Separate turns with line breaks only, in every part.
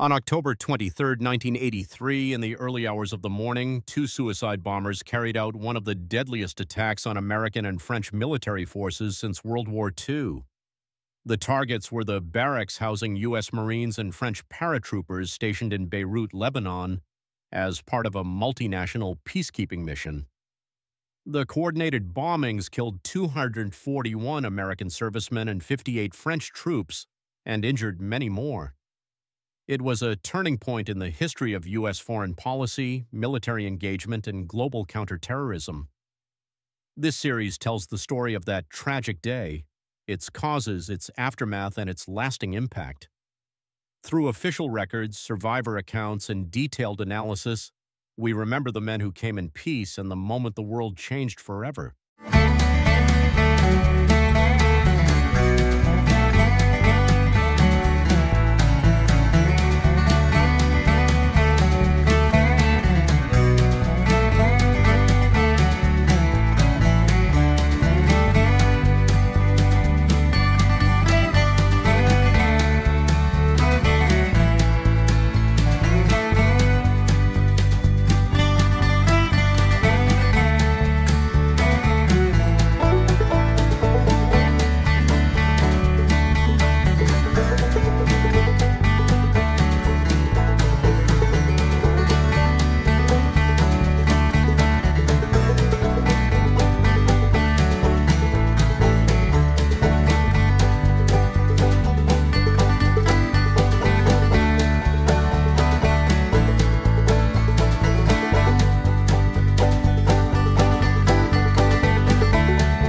On October 23, 1983, in the early hours of the morning, two suicide bombers carried out one of the deadliest attacks on American and French military forces since World War II. The targets were the barracks housing U.S. Marines and French paratroopers stationed in Beirut, Lebanon, as part of a multinational peacekeeping mission. The coordinated bombings killed 241 American servicemen and 58 French troops and injured many more. It was a turning point in the history of U.S. foreign policy, military engagement, and global counterterrorism. This series tells the story of that tragic day, its causes, its aftermath, and its lasting impact. Through official records, survivor accounts, and detailed analysis, we remember the men who came in peace and the moment the world changed forever.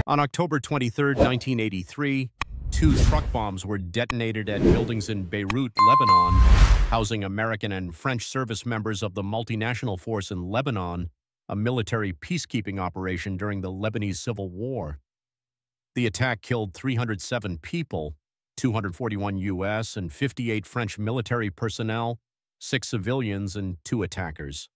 On October 23, 1983, two truck bombs were detonated at buildings in Beirut, Lebanon, housing American and French service members of the multinational force in Lebanon, a military peacekeeping operation during the Lebanese Civil War. The attack killed 307 people, 241 U.S. and 58 French military personnel, 6 civilians, and 2 attackers.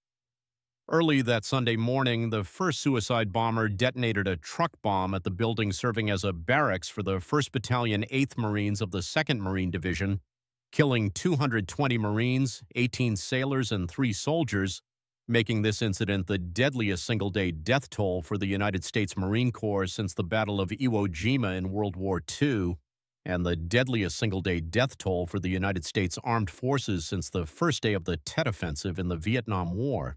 Early that Sunday morning, the first suicide bomber detonated a truck bomb at the building serving as a barracks for the 1st Battalion 8th Marines of the 2nd Marine Division, killing 220 Marines, 18 sailors, and 3 soldiers, making this incident the deadliest single-day death toll for the United States Marine Corps since the Battle of Iwo Jima in World War II, and the deadliest single-day death toll for the United States Armed Forces since the first day of the Tet Offensive in the Vietnam War.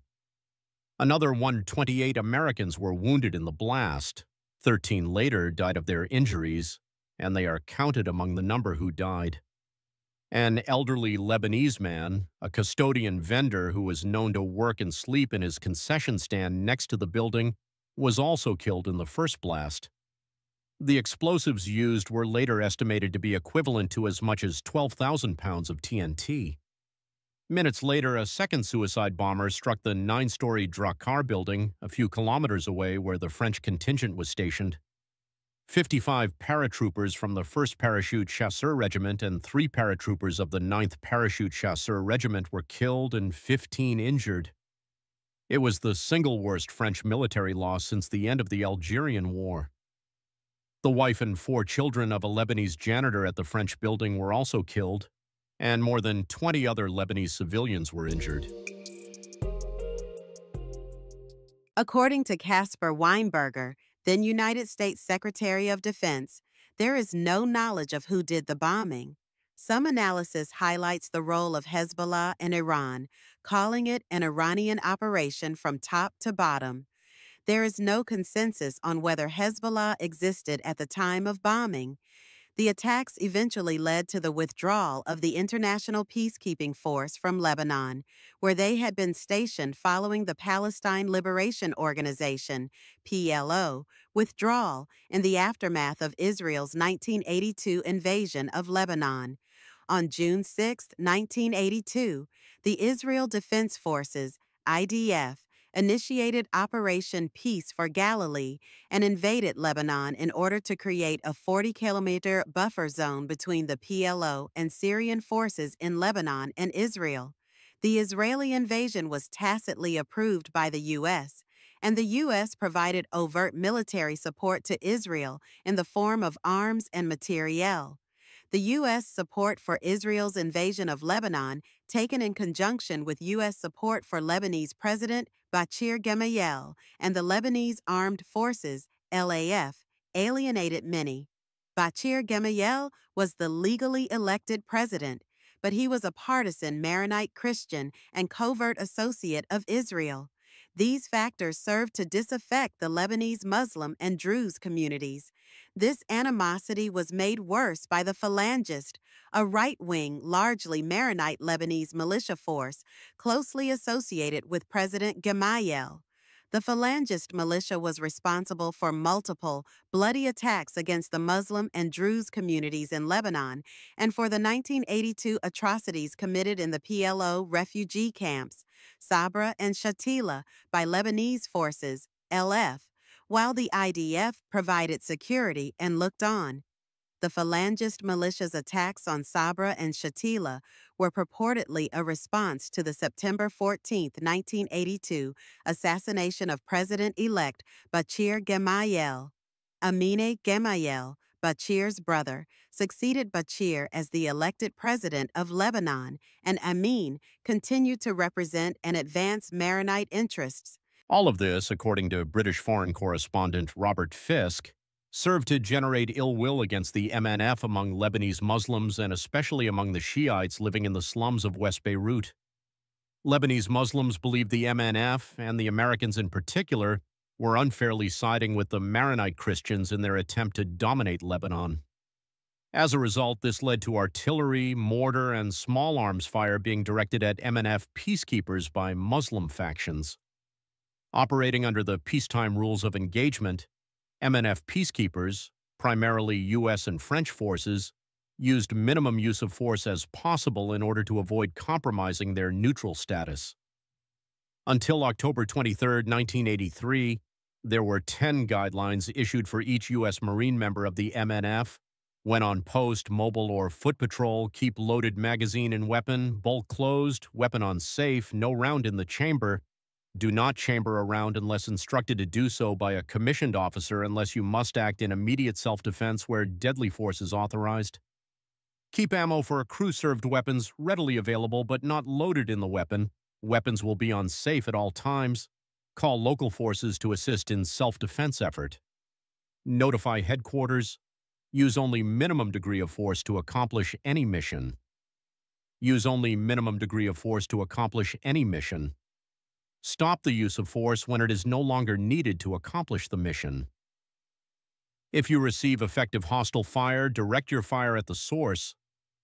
Another 128 Americans were wounded in the blast. 13 later died of their injuries, and they are counted among the number who died. An elderly Lebanese man, a custodian vendor who was known to work and sleep in his concession stand next to the building, was also killed in the first blast. The explosives used were later estimated to be equivalent to as much as 12,000 pounds of TNT. Minutes later, a second suicide bomber struck the 9-story Drakkar building a few kilometers away where the French contingent was stationed. 55 paratroopers from the 1st Parachute Chasseur Regiment and 3 paratroopers of the 9th Parachute Chasseur Regiment were killed and 15 injured. It was the single worst French military loss since the end of the Algerian War. The wife and 4 children of a Lebanese janitor at the French building were also killed, and more than 20 other Lebanese civilians were injured.
According to Caspar Weinberger, then United States Secretary of Defense, there is no knowledge of who did the bombing. Some analysis highlights the role of Hezbollah and Iran, calling it an Iranian operation from top to bottom. There is no consensus on whether Hezbollah existed at the time of bombing. The attacks eventually led to the withdrawal of the International Peacekeeping Force from Lebanon, where they had been stationed following the Palestine Liberation Organization, PLO, withdrawal in the aftermath of Israel's 1982 invasion of Lebanon. On June 6, 1982, the Israel Defense Forces, IDF, initiated Operation Peace for Galilee and invaded Lebanon in order to create a 40-kilometer buffer zone between the PLO and Syrian forces in Lebanon and Israel. The Israeli invasion was tacitly approved by the U.S., and the U.S. provided overt military support to Israel in the form of arms and materiel. The U.S. support for Israel's invasion of Lebanon, taken in conjunction with U.S. support for Lebanese President Bashir Gemayel and the Lebanese Armed Forces, LAF, alienated many. Bashir Gemayel was the legally elected president, but he was a partisan Maronite Christian and covert associate of Israel. These factors served to disaffect the Lebanese Muslim and Druze communities. This animosity was made worse by the Phalangist, a right-wing, largely Maronite Lebanese militia force closely associated with President Gemayel. The Phalangist militia was responsible for multiple, bloody attacks against the Muslim and Druze communities in Lebanon and for the 1982 atrocities committed in the PLO refugee camps, Sabra and Shatila, by Lebanese forces, LF, while the IDF provided security and looked on. The Phalangist militia's attacks on Sabra and Shatila were purportedly a response to the September 14, 1982 assassination of President-elect Bashir Gemayel. Amine Gemayel, Bashir's brother, succeeded Bashir as the elected president of Lebanon, and Amin continued to represent and advance Maronite interests.
All of this, according to British foreign correspondent Robert Fisk, served to generate ill will against the MNF among Lebanese Muslims and especially among the Shiites living in the slums of West Beirut. Lebanese Muslims believed the MNF, and the Americans in particular, were unfairly siding with the Maronite Christians in their attempt to dominate Lebanon. As a result, this led to artillery, mortar, and small arms fire being directed at MNF peacekeepers by Muslim factions. Operating under the peacetime rules of engagement, MNF peacekeepers, primarily U.S. and French forces, used minimum use of force as possible in order to avoid compromising their neutral status. Until October 23, 1983, there were 10 guidelines issued for each U.S. Marine member of the MNF: when on post, mobile, or foot patrol, keep loaded magazine and weapon, bolt closed, weapon on safe, no round in the chamber, do not chamber a round unless instructed to do so by a commissioned officer unless you must act in immediate self-defense where deadly force is authorized. Keep ammo for crew-served weapons readily available but not loaded in the weapon. Weapons will be on safe at all times. Call local forces to assist in self-defense effort. Notify headquarters. Use only minimum degree of force to accomplish any mission. Use only minimum degree of force to accomplish any mission. Stop the use of force when it is no longer needed to accomplish the mission. If you receive effective hostile fire, direct your fire at the source.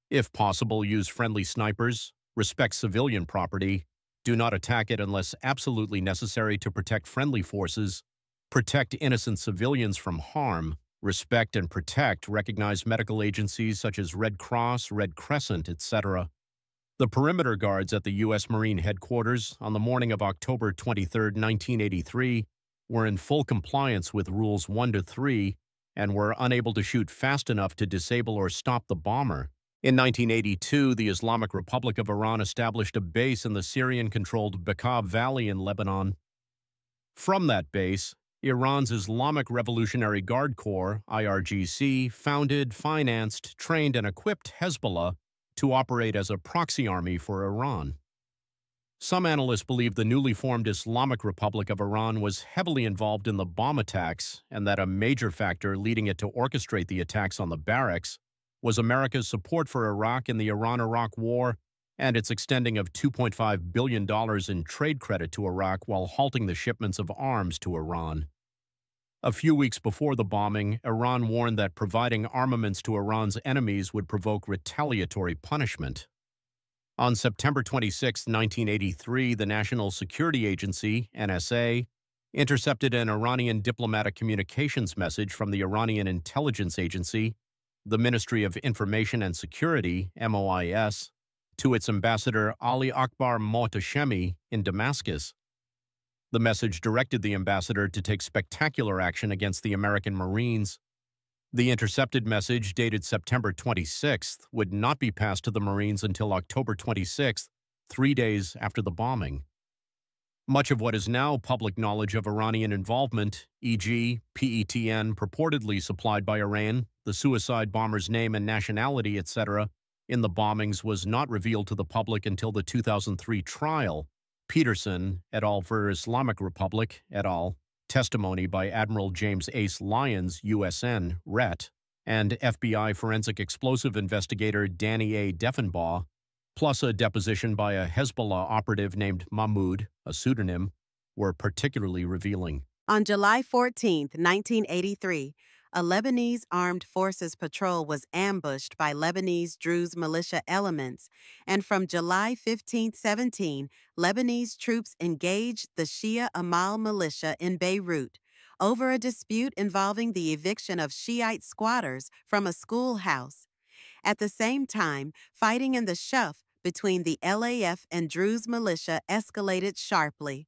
If possible, use friendly snipers. Respect civilian property. Do not attack it unless absolutely necessary to protect friendly forces. Protect innocent civilians from harm. Respect and protect recognized medical agencies such as Red Cross, Red Crescent, etc. The perimeter guards at the U.S. Marine headquarters on the morning of October 23, 1983, were in full compliance with Rules 1 to 3 and were unable to shoot fast enough to disable or stop the bomber. In 1982, the Islamic Republic of Iran established a base in the Syrian-controlled Bekaa Valley in Lebanon. From that base, Iran's Islamic Revolutionary Guard Corps, IRGC, founded, financed, trained, and equipped Hezbollah to operate as a proxy army for Iran. Some analysts believe the newly formed Islamic Republic of Iran was heavily involved in the bomb attacks and that a major factor leading it to orchestrate the attacks on the Barracks was America's support for Iraq in the Iran-Iraq War and its extending of $2.5 billion in trade credit to Iraq while halting the shipments of arms to Iran. A few weeks before the bombing, Iran warned that providing armaments to Iran's enemies would provoke retaliatory punishment. On September 26, 1983, the National Security Agency, NSA, intercepted an Iranian diplomatic communications message from the Iranian Intelligence Agency, the Ministry of Information and Security, MOIS, to its ambassador Ali Akbar Mohtashemi in Damascus. The message directed the ambassador to take spectacular action against the American Marines. The intercepted message, dated September 26th, would not be passed to the Marines until October 26th, 3 days after the bombing. Much of what is now public knowledge of Iranian involvement, e.g., PETN purportedly supplied by Iran, the suicide bomber's name and nationality, etc., in the bombings was not revealed to the public until the 2003 trial. Peterson, et al. For Islamic Republic, et al., testimony by Admiral James Ace Lyons, USN, RET, and FBI forensic explosive investigator Danny A. Deffenbaugh, plus a deposition by a Hezbollah operative named Mahmoud, a pseudonym, were particularly revealing.
On July 14, 1983, a Lebanese armed forces patrol was ambushed by Lebanese Druze militia elements, and from July 15, 17, Lebanese troops engaged the Shia Amal militia in Beirut over a dispute involving the eviction of Shiite squatters from a schoolhouse. At the same time, fighting in the Shuf between the LAF and Druze militia escalated sharply.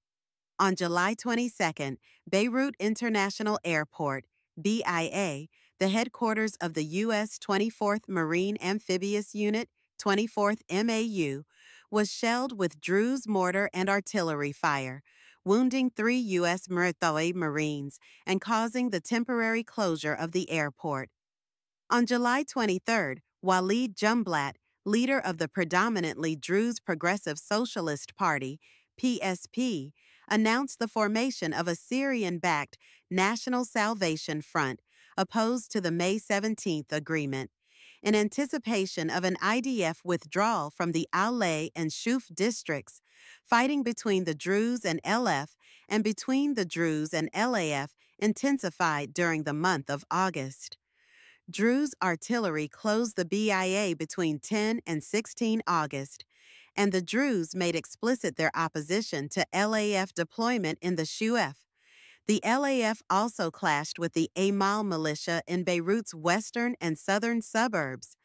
On July 22, Beirut International Airport, BIA, the headquarters of the U.S. 24th Marine Amphibious Unit, 24th MAU, was shelled with Druze mortar and artillery fire, wounding 3 U.S. Marines and causing the temporary closure of the airport. On July 23, Walid Jumblat, leader of the predominantly Druze Progressive Socialist Party, PSP, announced the formation of a Syrian-backed National Salvation Front opposed to the May 17 agreement, in anticipation of an IDF withdrawal from the Alay and Shuf districts. Fighting between the Druze and LF and between the Druze and LAF intensified during the month of August. Druze artillery closed the BIA between 10 and 16 August, and the Druze made explicit their opposition to LAF deployment in the Shuf. The LAF also clashed with the Amal militia in Beirut's western and southern suburbs.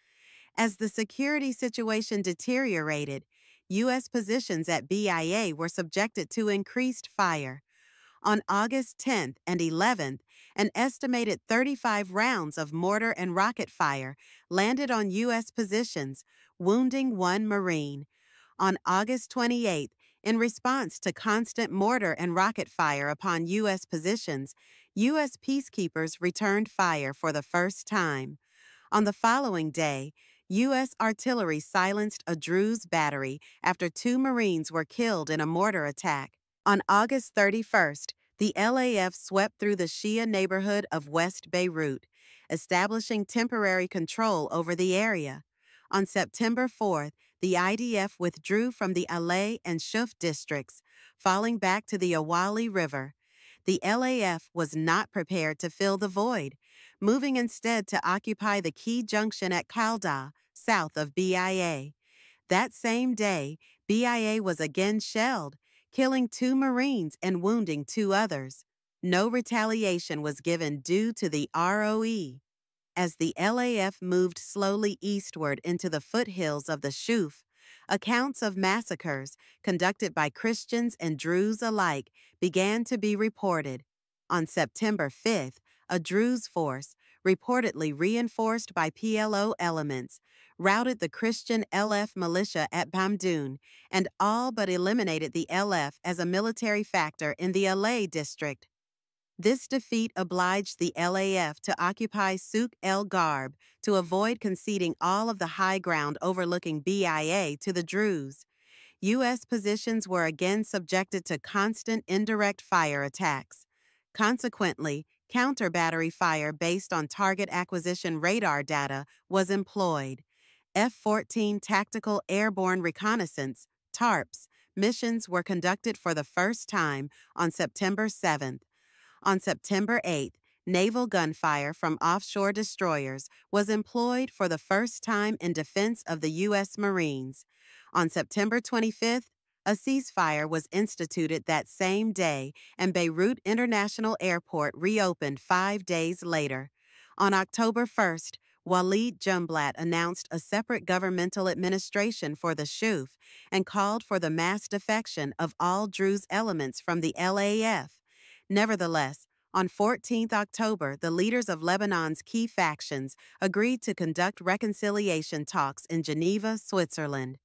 As the security situation deteriorated, U.S. positions at BIA were subjected to increased fire. On August 10th and 11th, an estimated 35 rounds of mortar and rocket fire landed on U.S. positions, wounding 1 Marine. On August 28th, in response to constant mortar and rocket fire upon U.S. positions, U.S. peacekeepers returned fire for the first time. On the following day, U.S. artillery silenced a Druze battery after 2 Marines were killed in a mortar attack. On August 31st, the LAF swept through the Shia neighborhood of West Beirut, establishing temporary control over the area. On September 4th, the IDF withdrew from the Alay and Shuf districts, falling back to the Awali River. The LAF was not prepared to fill the void, moving instead to occupy the key junction at Kalda, south of BIA. That same day, BIA was again shelled, killing 2 Marines and wounding 2 others. No retaliation was given due to the ROE. As the LAF moved slowly eastward into the foothills of the Shuf, accounts of massacres conducted by Christians and Druze alike began to be reported. On September 5th, a Druze force, reportedly reinforced by PLO elements, routed the Christian LF militia at Bamdoun and all but eliminated the LF as a military factor in the Alay district. This defeat obliged the LAF to occupy Souk El Garb to avoid conceding all of the high ground overlooking BIA to the Druze. U.S. positions were again subjected to constant indirect fire attacks. Consequently, counter-battery fire based on target acquisition radar data was employed. F-14 Tactical Airborne Reconnaissance, TARPs, missions were conducted for the first time on September 7th. On September 8th, naval gunfire from offshore destroyers was employed for the first time in defense of the U.S. Marines. On September 25th, a ceasefire was instituted that same day, and Beirut International Airport reopened 5 days later. On October 1st, Walid Jumblat announced a separate governmental administration for the Shuf and called for the mass defection of all Druze elements from the LAF. Nevertheless, on 14 October, the leaders of Lebanon's key factions agreed to conduct reconciliation talks in Geneva, Switzerland.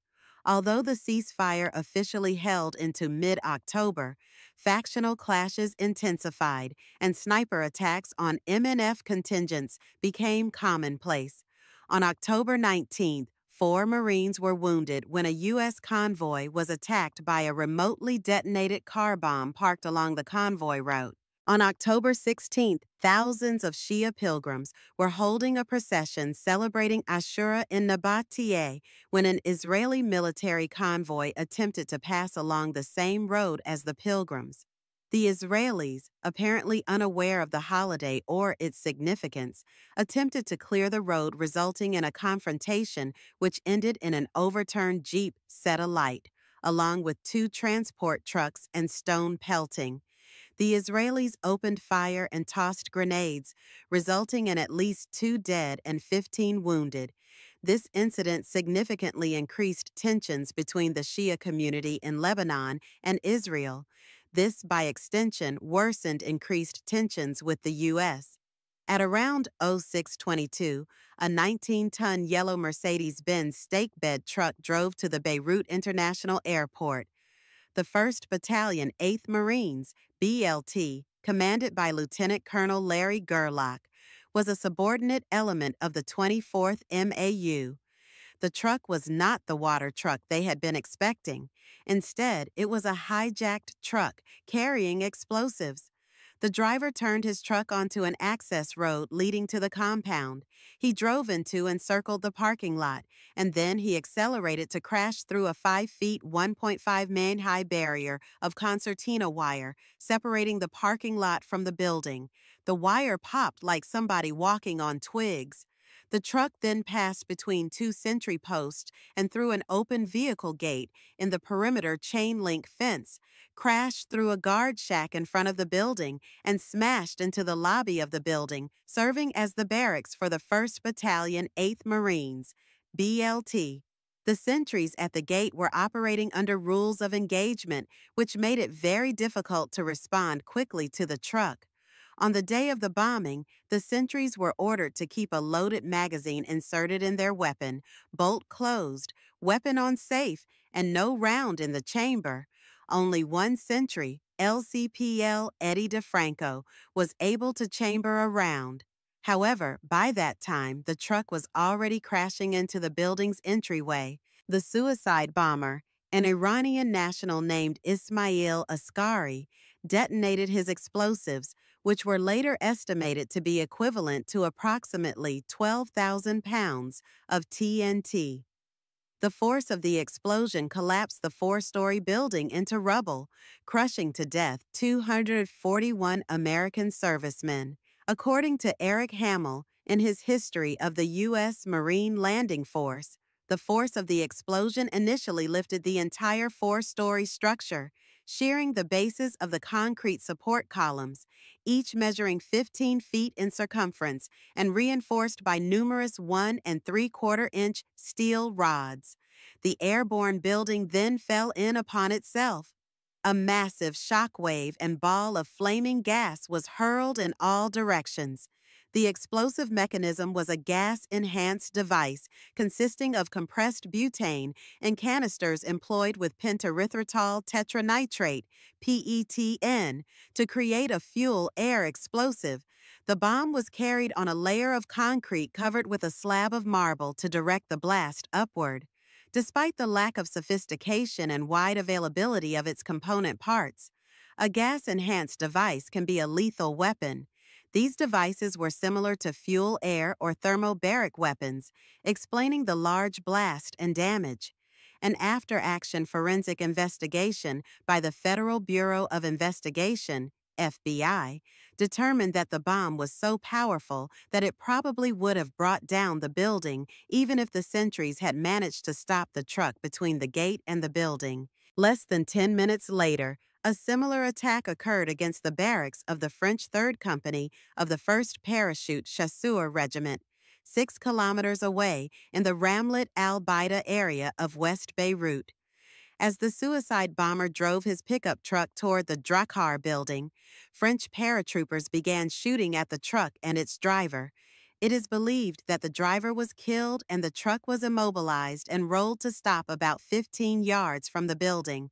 Although the ceasefire officially held into mid-October, factional clashes intensified and sniper attacks on MNF contingents became commonplace. On October 19th, 4 Marines were wounded when a U.S. convoy was attacked by a remotely detonated car bomb parked along the convoy route. On October 16th, thousands of Shia pilgrims were holding a procession celebrating Ashura in Nabateeh when an Israeli military convoy attempted to pass along the same road as the pilgrims. The Israelis, apparently unaware of the holiday or its significance, attempted to clear the road, resulting in a confrontation which ended in an overturned Jeep set alight, along with 2 transport trucks and stone pelting. The Israelis opened fire and tossed grenades, resulting in at least 2 dead and 15 wounded. This incident significantly increased tensions between the Shia community in Lebanon and Israel. This, by extension, worsened increased tensions with the U.S. At around 0622, a 19-ton yellow Mercedes-Benz stake bed truck drove to the Beirut International Airport. The 1st Battalion, 8th Marines, BLT, commanded by Lieutenant Colonel Larry Gerlach, was a subordinate element of the 24th MAU. The truck was not the water truck they had been expecting. Instead, it was a hijacked truck carrying explosives. The driver turned his truck onto an access road leading to the compound. He drove into and circled the parking lot, and then he accelerated to crash through a 5 feet 1.5 man high barrier of concertina wire separating the parking lot from the building. The wire popped like somebody walking on twigs. The truck then passed between 2 sentry posts and through an open vehicle gate in the perimeter chain-link fence, crashed through a guard shack in front of the building, and smashed into the lobby of the building, serving as the barracks for the 1st Battalion, 8th Marines, BLT. The sentries at the gate were operating under rules of engagement, which made it very difficult to respond quickly to the truck. On the day of the bombing, the sentries were ordered to keep a loaded magazine inserted in their weapon, bolt closed, weapon on safe, and no round in the chamber. Only one sentry, LCPL Eddie DeFranco, was able to chamber a round. However, by that time, the truck was already crashing into the building's entryway. The suicide bomber, an Iranian national named Ismail Askari, detonated his explosives, which were later estimated to be equivalent to approximately 12,000 pounds of TNT. The force of the explosion collapsed the 4-story building into rubble, crushing to death 241 American servicemen. According to Eric Hamill, in his History of the U.S. Marine Landing Force, the force of the explosion initially lifted the entire 4-story structure, shearing the bases of the concrete support columns, each measuring 15 feet in circumference and reinforced by numerous 1 3/4-inch steel rods. The airborne building then fell in upon itself. A massive shock wave and ball of flaming gas was hurled in all directions. The explosive mechanism was a gas-enhanced device consisting of compressed butane and canisters employed with penterythritol tetranitrate, PETN, to create a fuel-air explosive. The bomb was carried on a layer of concrete covered with a slab of marble to direct the blast upward. Despite the lack of sophistication and wide availability of its component parts, a gas-enhanced device can be a lethal weapon. These devices were similar to fuel-air or thermobaric weapons, explaining the large blast and damage. An after-action forensic investigation by the Federal Bureau of Investigation, FBI, determined that the bomb was so powerful that it probably would have brought down the building even if the sentries had managed to stop the truck between the gate and the building. Less than 10 minutes later, a similar attack occurred against the barracks of the French 3rd Company of the 1st Parachute Chasseur Regiment, 6 kilometers away in the Ramlet al-Baida area of West Beirut. As the suicide bomber drove his pickup truck toward the Drakkar building, French paratroopers began shooting at the truck and its driver. It is believed that the driver was killed and the truck was immobilized and rolled to stop about 15 yards from the building.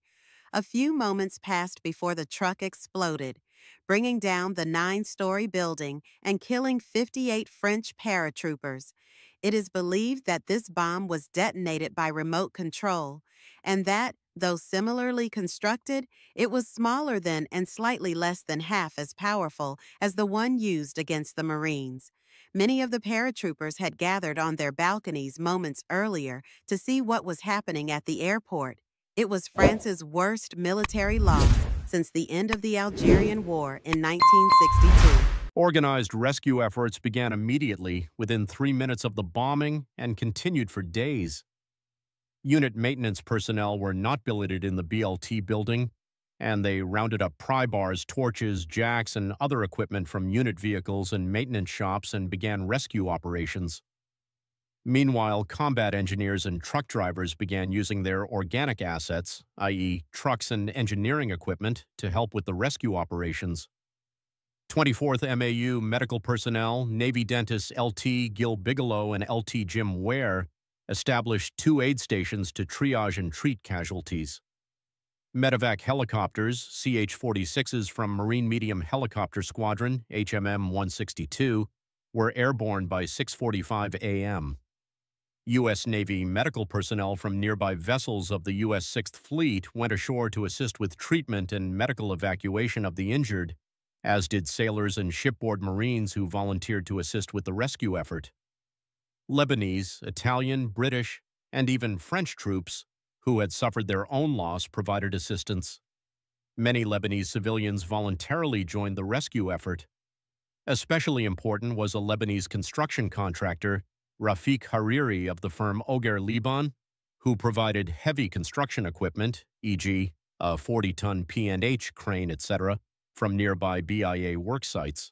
A few moments passed before the truck exploded, bringing down the 9-story building and killing 58 French paratroopers. It is believed that this bomb was detonated by remote control, and that, though similarly constructed, it was smaller than and slightly less than half as powerful as the one used against the Marines. Many of the paratroopers had gathered on their balconies moments earlier to see what was happening at the airport. It was France's worst military loss since the end of the Algerian War in 1962.
Organized rescue efforts began immediately within 3 minutes of the bombing and continued for days. Unit maintenance personnel were not billeted in the BLT building, and they rounded up pry bars, torches, jacks, and other equipment from unit vehicles and maintenance shops and began rescue operations. Meanwhile, combat engineers and truck drivers began using their organic assets, i.e., trucks and engineering equipment, to help with the rescue operations. 24th MAU medical personnel, Navy dentists LT Gil Bigelow and LT Jim Ware, established 2 aid stations to triage and treat casualties. Medevac helicopters, CH-46s from Marine Medium Helicopter Squadron, HMM-162, were airborne by 6:45 a.m. U.S. Navy medical personnel from nearby vessels of the U.S. 6th Fleet went ashore to assist with treatment and medical evacuation of the injured, as did sailors and shipboard Marines who volunteered to assist with the rescue effort. Lebanese, Italian, British, and even French troops, who had suffered their own loss, provided assistance. Many Lebanese civilians voluntarily joined the rescue effort. Especially important was a Lebanese construction contractor, Rafik Hariri of the firm Oger Liban, who provided heavy construction equipment, e.g., a 40-ton P&H crane, etc., from nearby BIA work sites.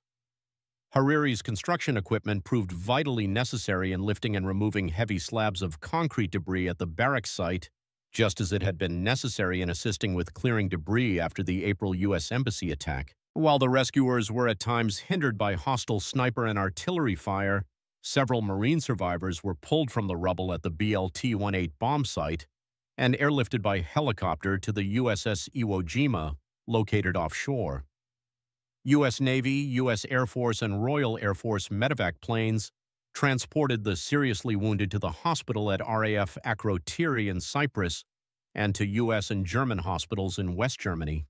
Hariri's construction equipment proved vitally necessary in lifting and removing heavy slabs of concrete debris at the Barracks site, just as it had been necessary in assisting with clearing debris after the April U.S. Embassy attack. While the rescuers were at times hindered by hostile sniper and artillery fire, several Marine survivors were pulled from the rubble at the BLT-18 bomb site and airlifted by helicopter to the USS Iwo Jima, located offshore. U.S. Navy, U.S. Air Force, and Royal Air Force medevac planes transported the seriously wounded to the hospital at RAF Akrotiri in Cyprus and to U.S. and German hospitals in West Germany.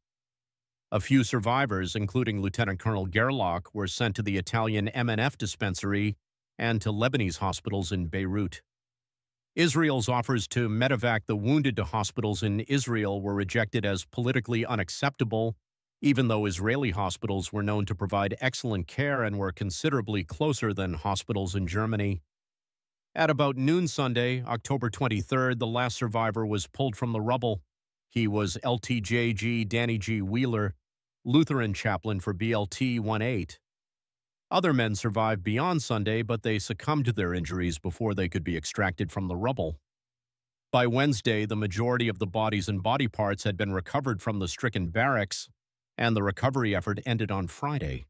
A few survivors, including Lieutenant Colonel Gerlach, were sent to the Italian MNF dispensary and to Lebanese hospitals in Beirut. Israel's offers to medevac the wounded to hospitals in Israel were rejected as politically unacceptable, even though Israeli hospitals were known to provide excellent care and were considerably closer than hospitals in Germany. At about noon Sunday, October 23rd, the last survivor was pulled from the rubble. He was LTJG Danny G. Wheeler, Lutheran chaplain for BLT-18. Other men survived beyond Sunday, but they succumbed to their injuries before they could be extracted from the rubble. By Wednesday, the majority of the bodies and body parts had been recovered from the stricken barracks, and the recovery effort ended on Friday.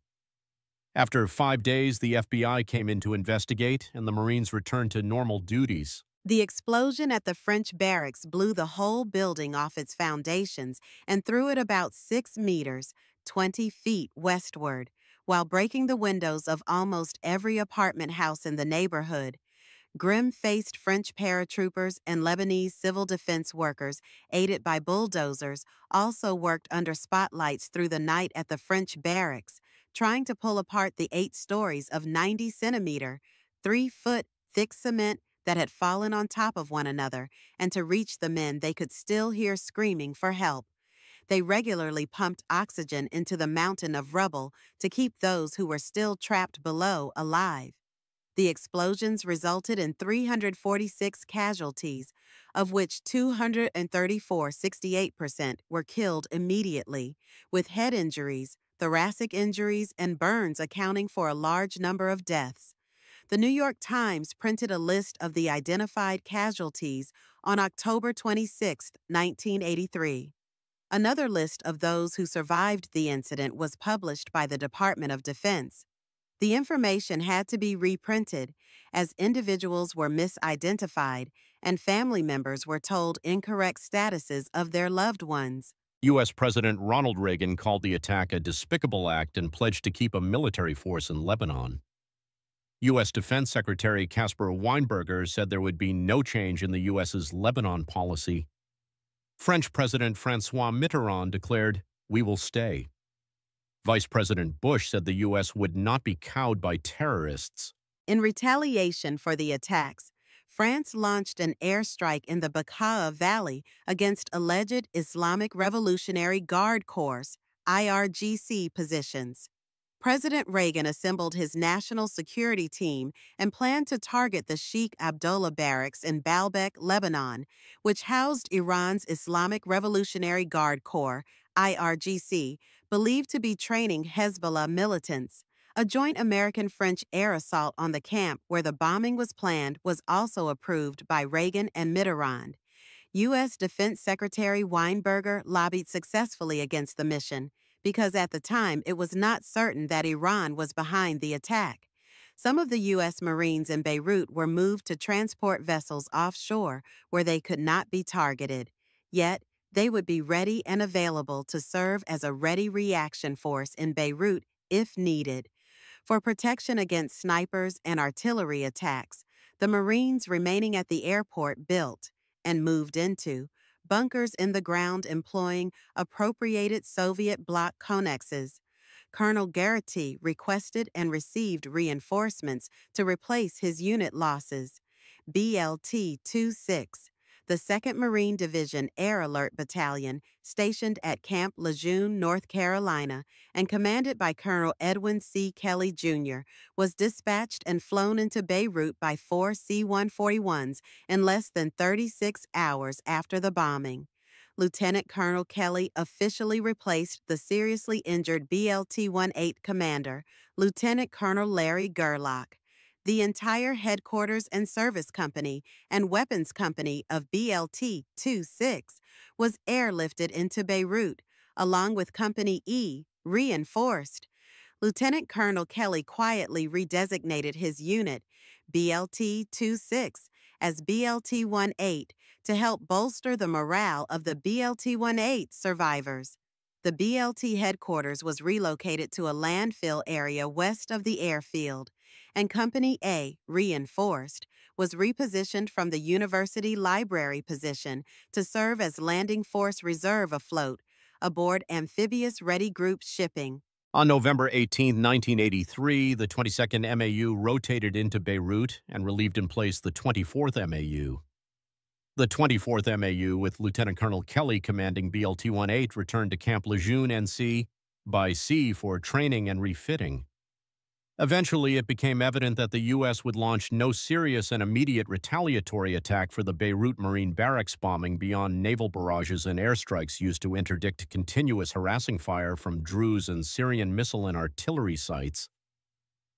After 5 days, the FBI came in to investigate, and the Marines returned to normal duties.
The explosion at the French barracks blew the whole building off its foundations and threw it about 6 meters, 20 feet westward, while breaking the windows of almost every apartment house in the neighborhood. Grim-faced French paratroopers and Lebanese civil defense workers, aided by bulldozers, also worked under spotlights through the night at the French barracks, trying to pull apart the 8 stories of 90-centimeter, 3-foot thick cement that had fallen on top of one another, and to reach the men they could still hear screaming for help. They regularly pumped oxygen into the mountain of rubble to keep those who were still trapped below alive. The explosions resulted in 346 casualties, of which 234, 68%, were killed immediately, with head injuries, thoracic injuries, and burns accounting for a large number of deaths. The New York Times printed a list of the identified casualties on October 26, 1983. Another list of those who survived the incident was published by the Department of Defense. The information had to be reprinted, as individuals were misidentified and family members were told incorrect statuses of their loved ones.
U.S. President Ronald Reagan called the attack a despicable act and pledged to keep a military force in Lebanon. U.S. Defense Secretary Caspar Weinberger said there would be no change in the U.S.'s Lebanon policy. French President François Mitterrand declared, "We will stay." Vice President Bush said the U.S. would not be cowed by terrorists.
In retaliation for the attacks, France launched an airstrike in the Bekaa Valley against alleged Islamic Revolutionary Guard Corps (IRGC) positions. President Reagan assembled his national security team and planned to target the Sheikh Abdullah Barracks in Baalbek, Lebanon, which housed Iran's Islamic Revolutionary Guard Corps (IRGC), believed to be training Hezbollah militants. A joint American-French air assault on the camp where the bombing was planned was also approved by Reagan and Mitterrand. U.S. Defense Secretary Weinberger lobbied successfully against the mission because at the time it was not certain that Iran was behind the attack. Some of the U.S. Marines in Beirut were moved to transport vessels offshore where they could not be targeted. Yet, they would be ready and available to serve as a ready reaction force in Beirut if needed. For protection against snipers and artillery attacks, the Marines remaining at the airport built and moved into bunkers in the ground employing appropriated Soviet bloc connexes. Colonel Garrity requested and received reinforcements to replace his unit losses. BLT-26, the 2nd Marine Division Air Alert Battalion, stationed at Camp Lejeune, North Carolina, and commanded by Colonel Edwin C. Kelly, Jr., was dispatched and flown into Beirut by 4 C-141s in less than 36 hours after the bombing. Lieutenant Colonel Kelly officially replaced the seriously injured BLT-18 commander, Lieutenant Colonel Larry Gerlach. The entire headquarters and service company and weapons company of BLT-26 was airlifted into Beirut, along with Company E, reinforced. Lieutenant Colonel Kelly quietly redesignated his unit, BLT-26, as BLT-18 to help bolster the morale of the BLT-18 survivors. The BLT headquarters was relocated to a landfill area west of the airfield, and Company A, reinforced, was repositioned from the university library position to serve as landing force reserve afloat aboard amphibious ready group shipping.
On November 18, 1983, the 22nd MAU rotated into Beirut and relieved in place the 24th MAU. The 24th MAU, with Lieutenant Colonel Kelly commanding BLT-18, returned to Camp Lejeune, NC, by sea for training and refitting. Eventually, it became evident that the U.S. would launch no serious and immediate retaliatory attack for the Beirut Marine Barracks bombing beyond naval barrages and airstrikes used to interdict continuous harassing fire from Druze and Syrian missile and artillery sites.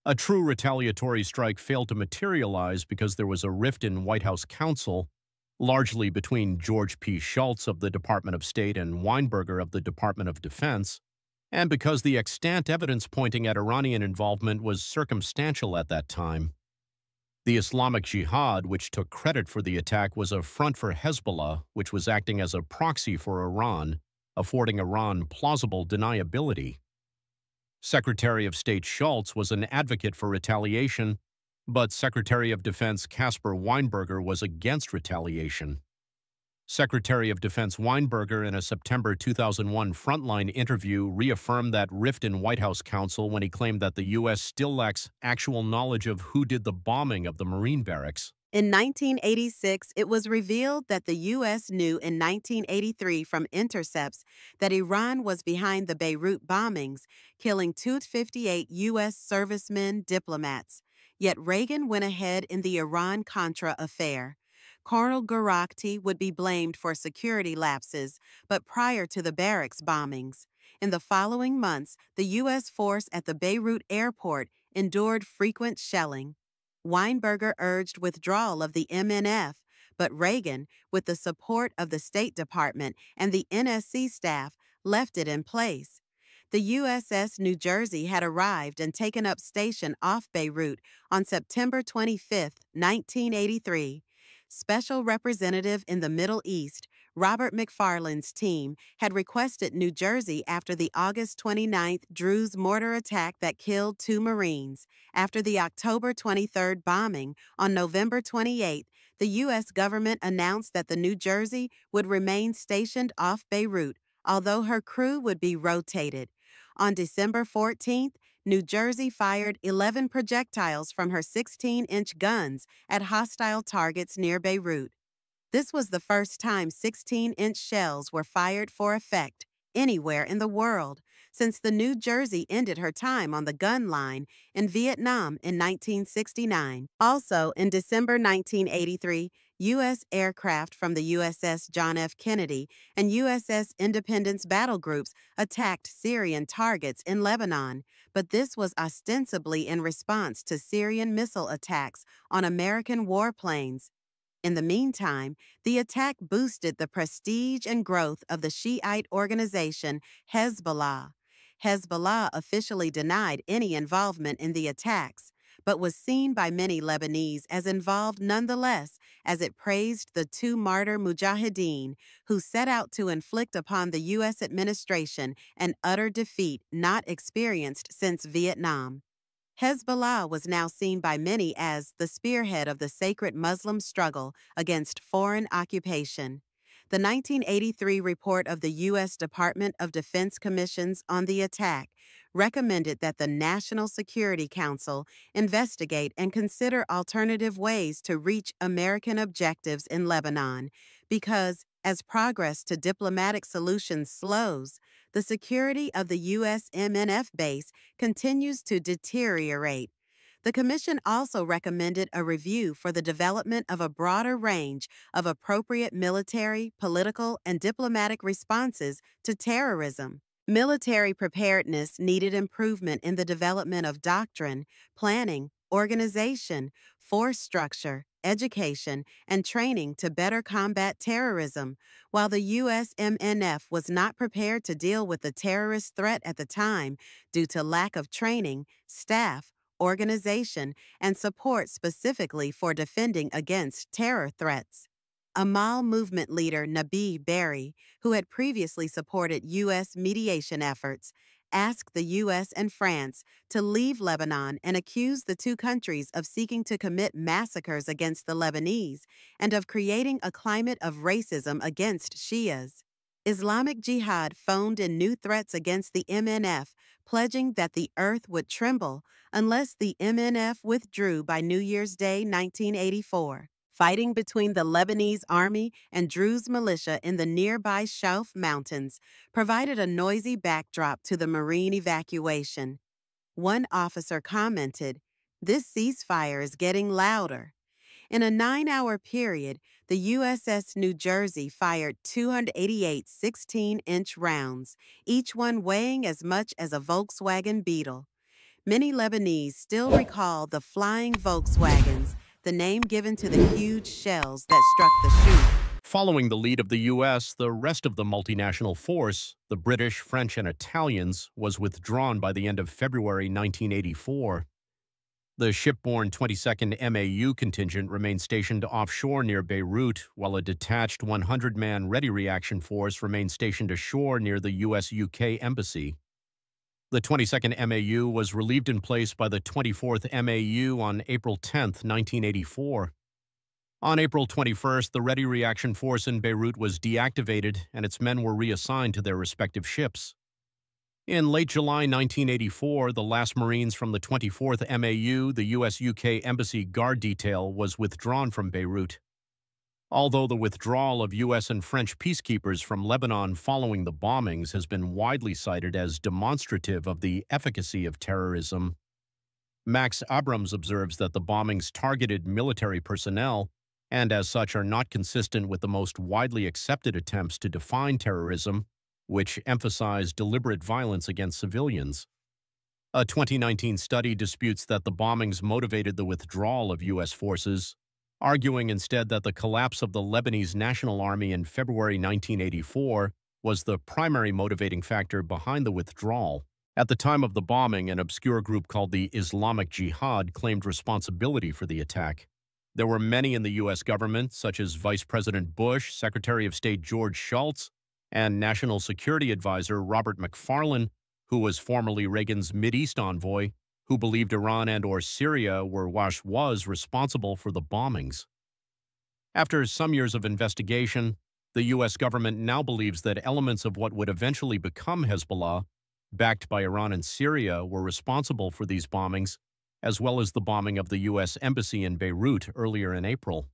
A true retaliatory strike failed to materialize because there was a rift in White House counsel, largely between George P. Shultz of the Department of State and Weinberger of the Department of Defense, and because the extant evidence pointing at Iranian involvement was circumstantial at that time. The Islamic Jihad, which took credit for the attack, was a front for Hezbollah, which was acting as a proxy for Iran, affording Iran plausible deniability. Secretary of State Shultz was an advocate for retaliation, but Secretary of Defense Caspar Weinberger was against retaliation. Secretary of Defense Weinberger, in a September 2001 Frontline interview, reaffirmed that rift in White House counsel when he claimed that the U.S. still lacks actual knowledge of who did the bombing of the Marine barracks.
In 1986, it was revealed that the U.S. knew in 1983 from intercepts that Iran was behind the Beirut bombings, killing 258 U.S. servicemen diplomats. Yet Reagan went ahead in the Iran-Contra affair. Colonel Garrity would be blamed for security lapses, but prior to the barracks bombings. In the following months, the U.S. force at the Beirut airport endured frequent shelling. Weinberger urged withdrawal of the MNF, but Reagan, with the support of the State Department and the NSC staff, left it in place. The USS New Jersey had arrived and taken up station off Beirut on September 25, 1983. Special Representative in the Middle East, Robert McFarland's team had requested New Jersey after the August 29th Druze mortar attack that killed 2 Marines. After the October 23rd bombing, on November 28th, the U.S. government announced that the New Jersey would remain stationed off Beirut, although her crew would be rotated. On December 14th, New Jersey fired 11 projectiles from her 16-inch guns at hostile targets near Beirut. This was the first time 16-inch shells were fired for effect anywhere in the world since the New Jersey ended her time on the gun line in Vietnam in 1969. Also, in December 1983, U.S. aircraft from the USS John F. Kennedy and USS Independence battle groups attacked Syrian targets in Lebanon, but this was ostensibly in response to Syrian missile attacks on American warplanes. In the meantime, the attack boosted the prestige and growth of the Shiite organization Hezbollah. Hezbollah officially denied any involvement in the attacks, but was seen by many Lebanese as involved nonetheless, as it praised the 2 martyr mujahideen who set out to inflict upon the U.S. administration an utter defeat not experienced since Vietnam. Hezbollah was now seen by many as the spearhead of the sacred Muslim struggle against foreign occupation. The 1983 report of the U.S. Department of Defense Commissions on the attack recommended that the National Security Council investigate and consider alternative ways to reach American objectives in Lebanon because, as progress to diplomatic solutions slows, the security of the U.S. MNF base continues to deteriorate. The Commission also recommended a review for the development of a broader range of appropriate military, political, and diplomatic responses to terrorism. Military preparedness needed improvement in the development of doctrine, planning, organization, force structure, education, and training to better combat terrorism, while the USMNF was not prepared to deal with the terrorist threat at the time due to lack of training, staff, organization, and support specifically for defending against terror threats. Amal movement leader Nabi Berry, who had previously supported U.S. mediation efforts, asked the U.S. and France to leave Lebanon and accused the 2 countries of seeking to commit massacres against the Lebanese and of creating a climate of racism against Shias. Islamic Jihad phoned in new threats against the MNF, pledging that the earth would tremble unless the MNF withdrew by New Year's Day 1984. Fighting between the Lebanese army and Druze militia in the nearby Shauf Mountains provided a noisy backdrop to the Marine evacuation. One officer commented, "This ceasefire is getting louder." In a 9-hour period, the USS New Jersey fired 288 16-inch rounds, each one weighing as much as a Volkswagen Beetle. Many Lebanese still recall the flying Volkswagens, the name given to the huge shells that struck the chute.
Following the lead of the U.S., the rest of the multinational force, the British, French, and Italians, was withdrawn by the end of February 1984. The shipborne 22nd MAU contingent remained stationed offshore near Beirut, while a detached 100-man Ready Reaction Force remained stationed ashore near the U.S.-UK Embassy. The 22nd MAU was relieved in place by the 24th MAU on April 10, 1984. On April 21st, the Ready Reaction Force in Beirut was deactivated and its men were reassigned to their respective ships. In late July 1984, the last Marines from the 24th MAU, the U.S.-UK Embassy Guard Detail, was withdrawn from Beirut. Although the withdrawal of U.S. and French peacekeepers from Lebanon following the bombings has been widely cited as demonstrative of the efficacy of terrorism, Max Abrams observes that the bombings targeted military personnel and as such are not consistent with the most widely accepted attempts to define terrorism, which emphasize deliberate violence against civilians. A 2019 study disputes that the bombings motivated the withdrawal of U.S. forces, arguing instead that the collapse of the Lebanese National Army in February 1984 was the primary motivating factor behind the withdrawal. At the time of the bombing, an obscure group called the Islamic Jihad claimed responsibility for the attack. There were many in the U.S. government, such as Vice President Bush, Secretary of State George Shultz, and National Security Advisor Robert McFarlane, who was formerly Reagan's Mideast envoy, who believed Iran and/or Syria was responsible for the bombings. After some years of investigation, the U.S. government now believes that elements of what would eventually become Hezbollah, backed by Iran and Syria, were responsible for these bombings, as well as the bombing of the U.S. Embassy in Beirut earlier in April.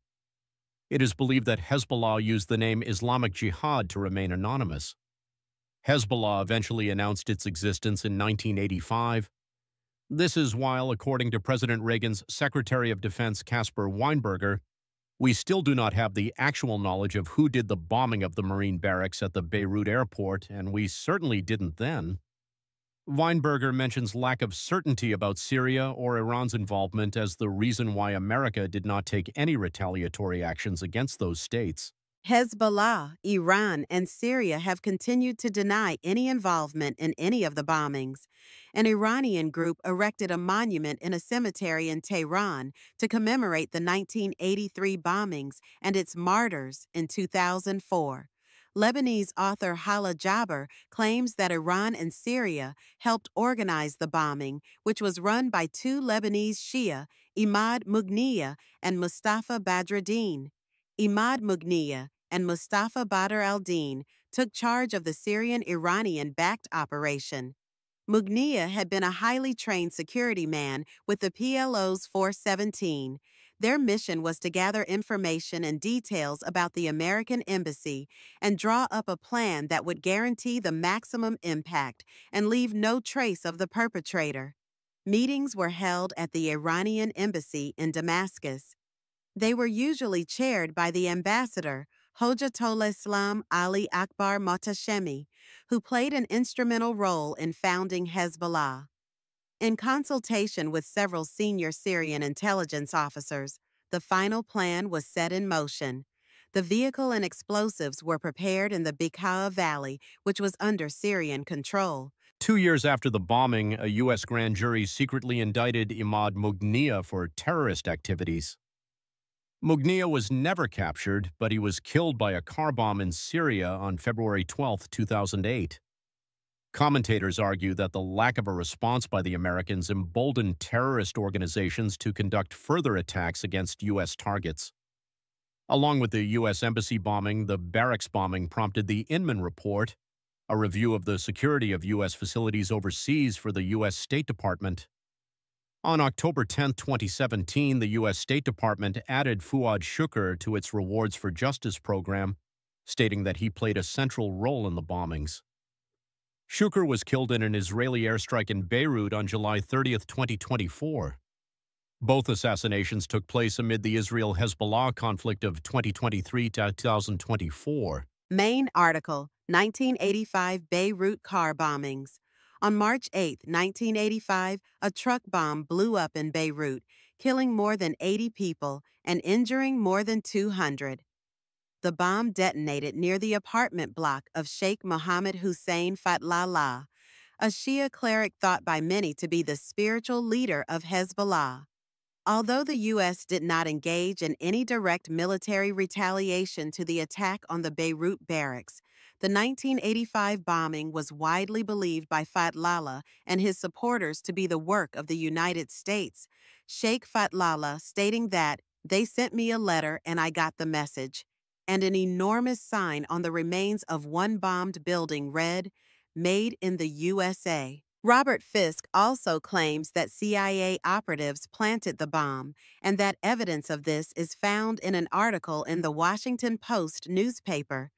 It is believed that Hezbollah used the name Islamic Jihad to remain anonymous. Hezbollah eventually announced its existence in 1985. This is while, according to President Reagan's Secretary of Defense Caspar Weinberger, we still do not have the actual knowledge of who did the bombing of the Marine barracks at the Beirut airport, and we certainly didn't then. Weinberger mentions lack of certainty about Syria or Iran's involvement as the reason why America did not take any retaliatory actions against those states.
Hezbollah, Iran, and Syria have continued to deny any involvement in any of the bombings. An Iranian group erected a monument in a cemetery in Tehran to commemorate the 1983 bombings and its martyrs in 2004. Lebanese author Hala Jaber claims that Iran and Syria helped organize the bombing, which was run by two Lebanese Shia, Imad Mughniya and Mustafa Badreddin. Imad Mughniya and Mustafa Badr al-Din took charge of the Syrian-Iranian-backed operation. Mughniya had been a highly trained security man with the PLO's Force 17. Their mission was to gather information and details about the American embassy and draw up a plan that would guarantee the maximum impact and leave no trace of the perpetrator. Meetings were held at the Iranian embassy in Damascus. They were usually chaired by the ambassador, Hojatollah Islam Ali Akbar Mohtashemi, who played an instrumental role in founding Hezbollah. In consultation with several senior Syrian intelligence officers, the final plan was set in motion. The vehicle and explosives were prepared in the Bekaa Valley, which was under Syrian control.
2 years after the bombing, a U.S. grand jury secretly indicted Imad Mughniya for terrorist activities. Mughniya was never captured, but he was killed by a car bomb in Syria on February 12, 2008. Commentators argue that the lack of a response by the Americans emboldened terrorist organizations to conduct further attacks against U.S. targets. Along with the U.S. Embassy bombing, the Barracks bombing prompted the Inman Report, a review of the security of U.S. facilities overseas for the U.S. State Department. On October 10, 2017, the U.S. State Department added Fuad Shukr to its Rewards for Justice program, stating that he played a central role in the bombings. Shukr was killed in an Israeli airstrike in Beirut on July 30, 2024. Both assassinations took place amid the Israel-Hezbollah conflict of 2023 to 2024.
Main article, 1985 Beirut car bombings. On March 8, 1985, a truck bomb blew up in Beirut, killing more than 80 people and injuring more than 200. The bomb detonated near the apartment block of Sheikh Mohammed Hussein Fatlallah, a Shia cleric thought by many to be the spiritual leader of Hezbollah. Although the U.S. did not engage in any direct military retaliation to the attack on the Beirut barracks, the 1985 bombing was widely believed by Fatlallah and his supporters to be the work of the United States, Sheikh Fatlallah stating that, "They sent me a letter and I got the message," and an enormous sign on the remains of one bombed building read, "Made in the USA." Robert Fisk also claims that CIA operatives planted the bomb, and that evidence of this is found in an article in the Washington Post newspaper.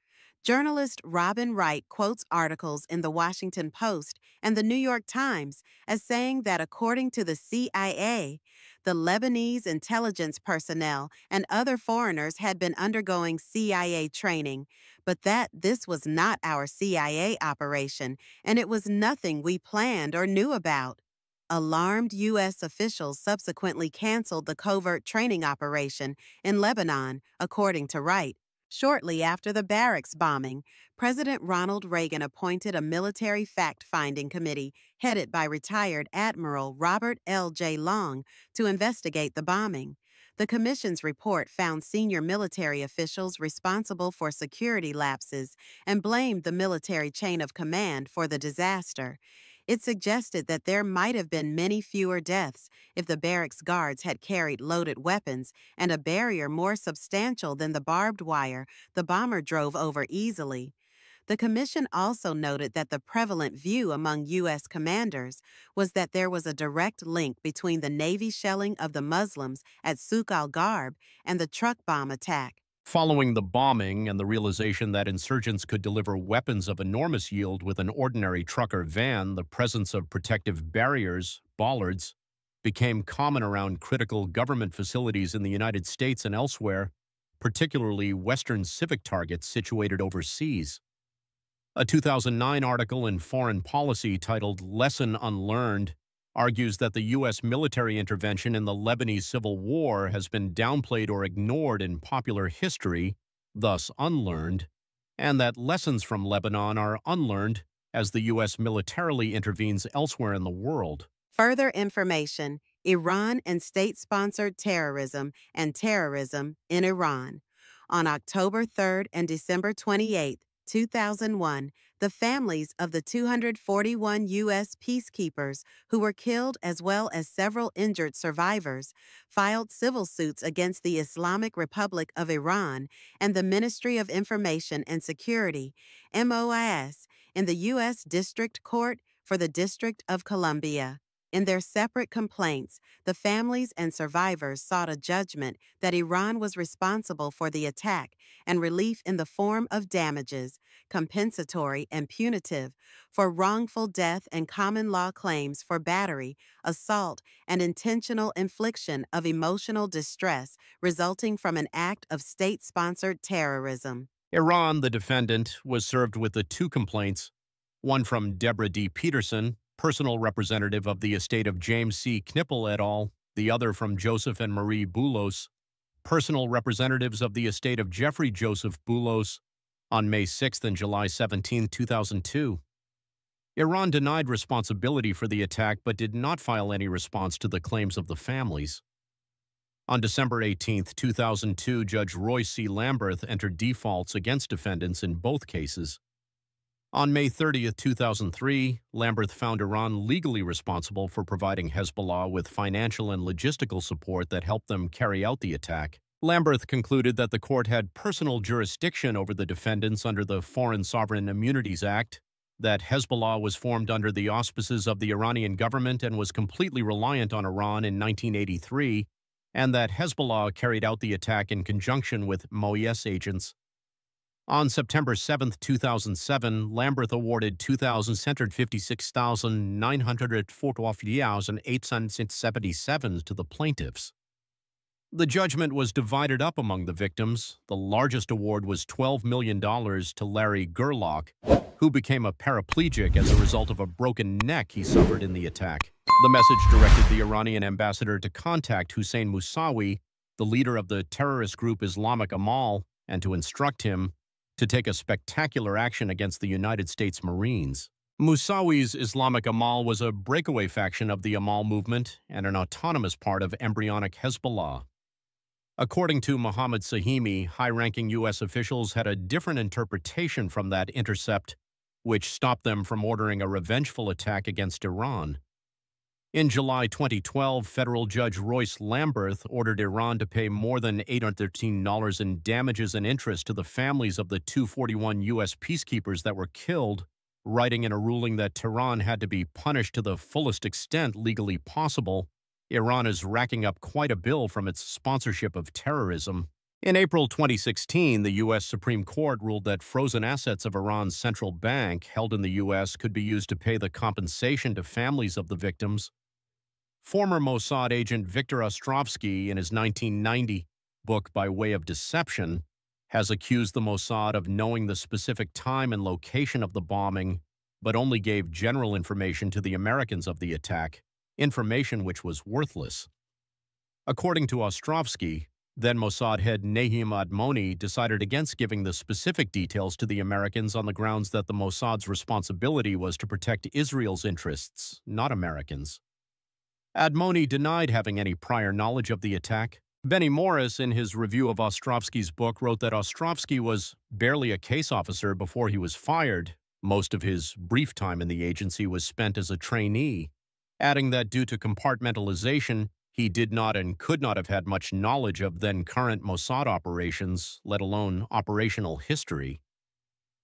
Journalist Robin Wright quotes articles in the Washington Post and the New York Times as saying that according to the CIA, the Lebanese intelligence personnel and other foreigners had been undergoing CIA training, but that this was not our CIA operation and it was nothing we planned or knew about. Alarmed U.S. officials subsequently canceled the covert training operation in Lebanon, according to Wright. Shortly after the Barracks bombing, President Ronald Reagan appointed a military fact-finding committee headed by retired Admiral Robert L. J. Long to investigate the bombing. The commission's report found senior military officials responsible for security lapses and blamed the military chain of command for the disaster. It suggested that there might have been many fewer deaths if the barracks guards had carried loaded weapons and a barrier more substantial than the barbed wire the bomber drove over easily. The commission also noted that the prevalent view among U.S. commanders was that there was a direct link between the Navy shelling of the Muslims at Souk al-Garb and the truck bomb attack.
Following the bombing and the realization that insurgents could deliver weapons of enormous yield with an ordinary truck or van, the presence of protective barriers, bollards, became common around critical government facilities in the United States and elsewhere, particularly Western civic targets situated overseas. A 2009 article in Foreign Policy titled "Lesson Unlearned" argues that the U.S. military intervention in the Lebanese Civil War has been downplayed or ignored in popular history, thus unlearned, and that lessons from Lebanon are unlearned as the U.S. militarily intervenes elsewhere in the world.
Further information: Iran and state-sponsored terrorism and terrorism in Iran. On October 3 and December 28, 2001, the families of the 241 U.S. peacekeepers who were killed as well as several injured survivors filed civil suits against the Islamic Republic of Iran and the Ministry of Information and Security, MOIS, in the U.S. District Court for the District of Columbia. In their separate complaints, the families and survivors sought a judgment that Iran was responsible for the attack and relief in the form of damages, compensatory and punitive, for wrongful death and common law claims for battery, assault, and intentional infliction of emotional distress resulting from an act of state-sponsored terrorism.
Iran, the defendant, was served with the two complaints, one from Deborah D. Peterson, personal representative of the estate of James C. Knipple et al., the other from Joseph and Marie Boulos, personal representatives of the estate of Jeffrey Joseph Boulos, on May 6 and July 17, 2002. Iran denied responsibility for the attack but did not file any response to the claims of the families. On December 18, 2002, Judge Royce C. Lamberth entered defaults against defendants in both cases. On May 30, 2003, Lamberth found Iran legally responsible for providing Hezbollah with financial and logistical support that helped them carry out the attack. Lamberth concluded that the court had personal jurisdiction over the defendants under the Foreign Sovereign Immunities Act, that Hezbollah was formed under the auspices of the Iranian government and was completely reliant on Iran in 1983, and that Hezbollah carried out the attack in conjunction with MOIS agents. On September 7, 2007, Lamberth awarded $2,156,948,877 to the plaintiffs. The judgment was divided up among the victims. The largest award was $12 million to Larry Gerlach, who became a paraplegic as a result of a broken neck he suffered in the attack. The message directed the Iranian ambassador to contact Hussein Musawi, the leader of the terrorist group Islamic Amal, and to instruct him to take a spectacular action against the United States Marines. Musawi's Islamic Amal was a breakaway faction of the Amal movement and an autonomous part of embryonic Hezbollah. According to Mohammad Sahimi, high-ranking U.S. officials had a different interpretation from that intercept, which stopped them from ordering a revengeful attack against Iran. In July 2012, federal judge Royce Lamberth ordered Iran to pay more than $813 in damages and interest to the families of the 241 U.S. peacekeepers that were killed, writing in a ruling that Tehran had to be punished to the fullest extent legally possible. Iran is racking up quite a bill from its sponsorship of terrorism. In April 2016, the U.S. Supreme Court ruled that frozen assets of Iran's central bank held in the U.S. could be used to pay the compensation to families of the victims. Former Mossad agent Viktor Ostrovsky, in his 1990 book By Way of Deception, has accused the Mossad of knowing the specific time and location of the bombing, but only gave general information to the Americans of the attack, information which was worthless. According to Ostrovsky, Then Mossad head Nahim Admoni decided against giving the specific details to the Americans on the grounds that the Mossad's responsibility was to protect Israel's interests, not Americans. Admoni denied having any prior knowledge of the attack. Benny Morris, in his review of Ostrovsky's book, wrote that Ostrovsky was barely a case officer before he was fired. Most of his brief time in the agency was spent as a trainee, adding that due to compartmentalization, he did not and could not have had much knowledge of then-current Mossad operations, let alone operational history.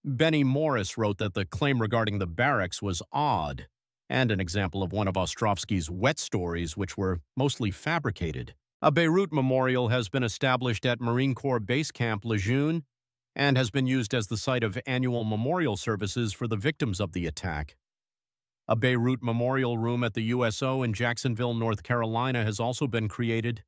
Benny Morris wrote that the claim regarding the barracks was odd, and an example of one of Ostrovsky's wet stories, which were mostly fabricated. A Beirut memorial has been established at Marine Corps Base Camp Lejeune and has been used as the site of annual memorial services for the victims of the attack. A Beirut memorial room at the USO in Jacksonville, North Carolina has also been created.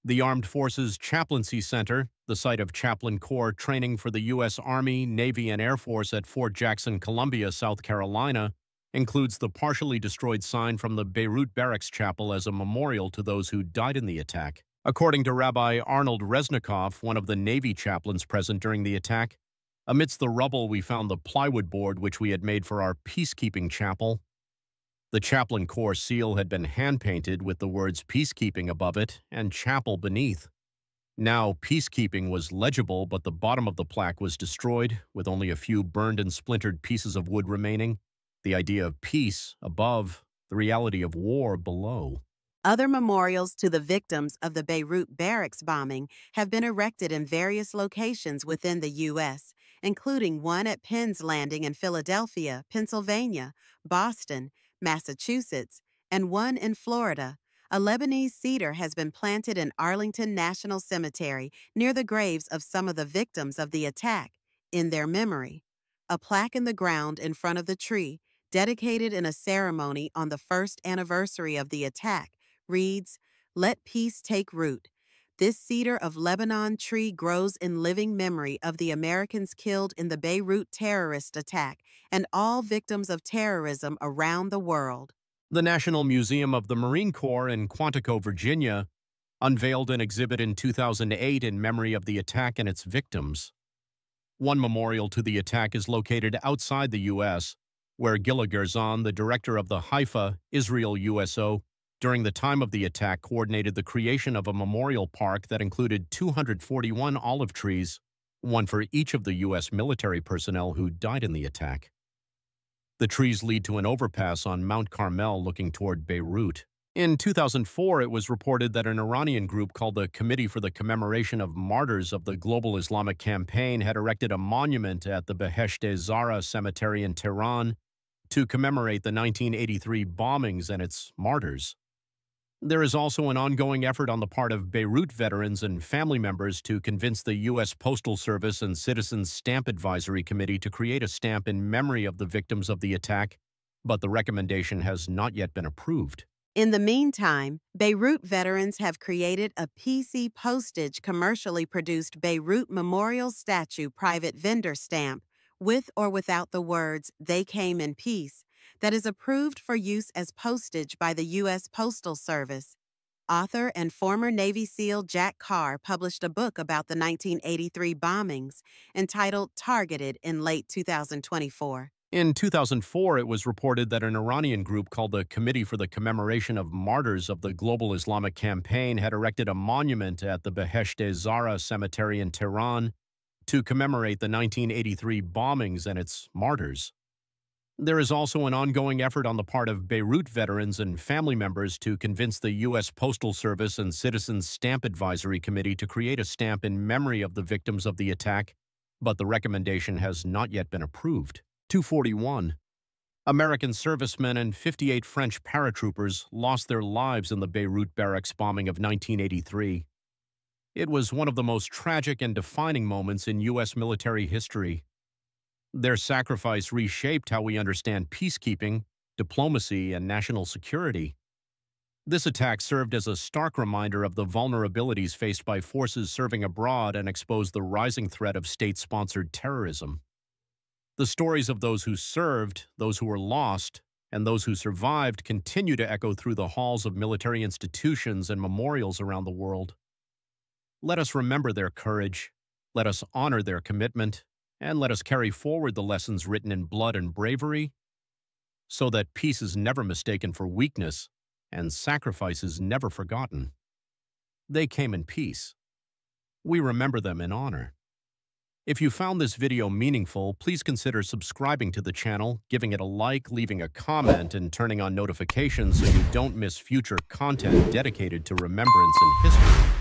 The Armed Forces Chaplaincy Center, the site of chaplain corps training for the U.S. Army, Navy, and Air Force at Fort Jackson, Columbia, South Carolina, includes the partially destroyed sign from the Beirut Barracks Chapel as a memorial to those who died in the attack. According to Rabbi Arnold Resnikoff, one of the Navy chaplains present during the attack, amidst the rubble we found the plywood board which we had made for our peacekeeping chapel. The chaplain corps seal had been hand-painted with the words peacekeeping above it and chapel beneath. Now peacekeeping was legible, but the bottom of the plaque was destroyed, with only a few burned and splintered pieces of wood remaining. The idea of peace above, the reality of war below.
Other memorials to the victims of the Beirut barracks bombing have been erected in various locations within the U.S., including one at Penn's Landing in Philadelphia, Pennsylvania, Boston, Massachusetts, and one in Florida. A Lebanese cedar has been planted in Arlington National Cemetery near the graves of some of the victims of the attack, in their memory. A plaque in the ground in front of the tree, dedicated in a ceremony on the first anniversary of the attack, reads, "Let peace take root. This cedar of Lebanon tree grows in living memory of the Americans killed in the Beirut terrorist attack and all victims of terrorism around the world."
The National Museum of the Marine Corps in Quantico, Virginia, unveiled an exhibit in 2008 in memory of the attack and its victims. One memorial to the attack is located outside the U.S., where Gila Gerzon, the director of the Haifa, Israel USO, during the time of the attack coordinated the creation of a memorial park that included 241 olive trees, one for each of the U.S. military personnel who died in the attack. The trees lead to an overpass on Mount Carmel looking toward Beirut. In 2004, it was reported that an Iranian group called the Committee for the Commemoration of Martyrs of the Global Islamic Campaign had erected a monument at the Behesht-e Zahra Cemetery in Tehran to commemorate the 1983 bombings and its martyrs. There is also an ongoing effort on the part of Beirut veterans and family members to convince the U.S. Postal Service and Citizens Stamp Advisory Committee to create a stamp in memory of the victims of the attack, but the recommendation has not yet been approved.
In the meantime, Beirut veterans have created a PC postage commercially produced Beirut Memorial Statue private vendor stamp with or without the words, "They came in peace," that is approved for use as postage by the U.S. Postal Service. Author and former Navy SEAL Jack Carr published a book about the 1983 bombings entitled Targeted in late 2024.
In 2004, it was reported that an Iranian group called the Committee for the Commemoration of Martyrs of the Global Islamic Campaign had erected a monument at the Behesht-e Zahra Cemetery in Tehran to commemorate the 1983 bombings and its martyrs. There is also an ongoing effort on the part of Beirut veterans and family members to convince the U.S. Postal Service and Citizens Stamp Advisory Committee to create a stamp in memory of the victims of the attack, but the recommendation has not yet been approved. 241. American servicemen and 58 French paratroopers lost their lives in the Beirut barracks bombing of 1983. It was one of the most tragic and defining moments in U.S. military history. Their sacrifice reshaped how we understand peacekeeping, diplomacy, and national security. This attack served as a stark reminder of the vulnerabilities faced by forces serving abroad and exposed the rising threat of state-sponsored terrorism. The stories of those who served, those who were lost, and those who survived continue to echo through the halls of military institutions and memorials around the world. Let us remember their courage, let us honor their commitment, and let us carry forward the lessons written in blood and bravery so that peace is never mistaken for weakness and sacrifice is never forgotten. They came in peace. We remember them in honor. If you found this video meaningful, please consider subscribing to the channel, giving it a like, leaving a comment, and turning on notifications so you don't miss future content dedicated to remembrance and history.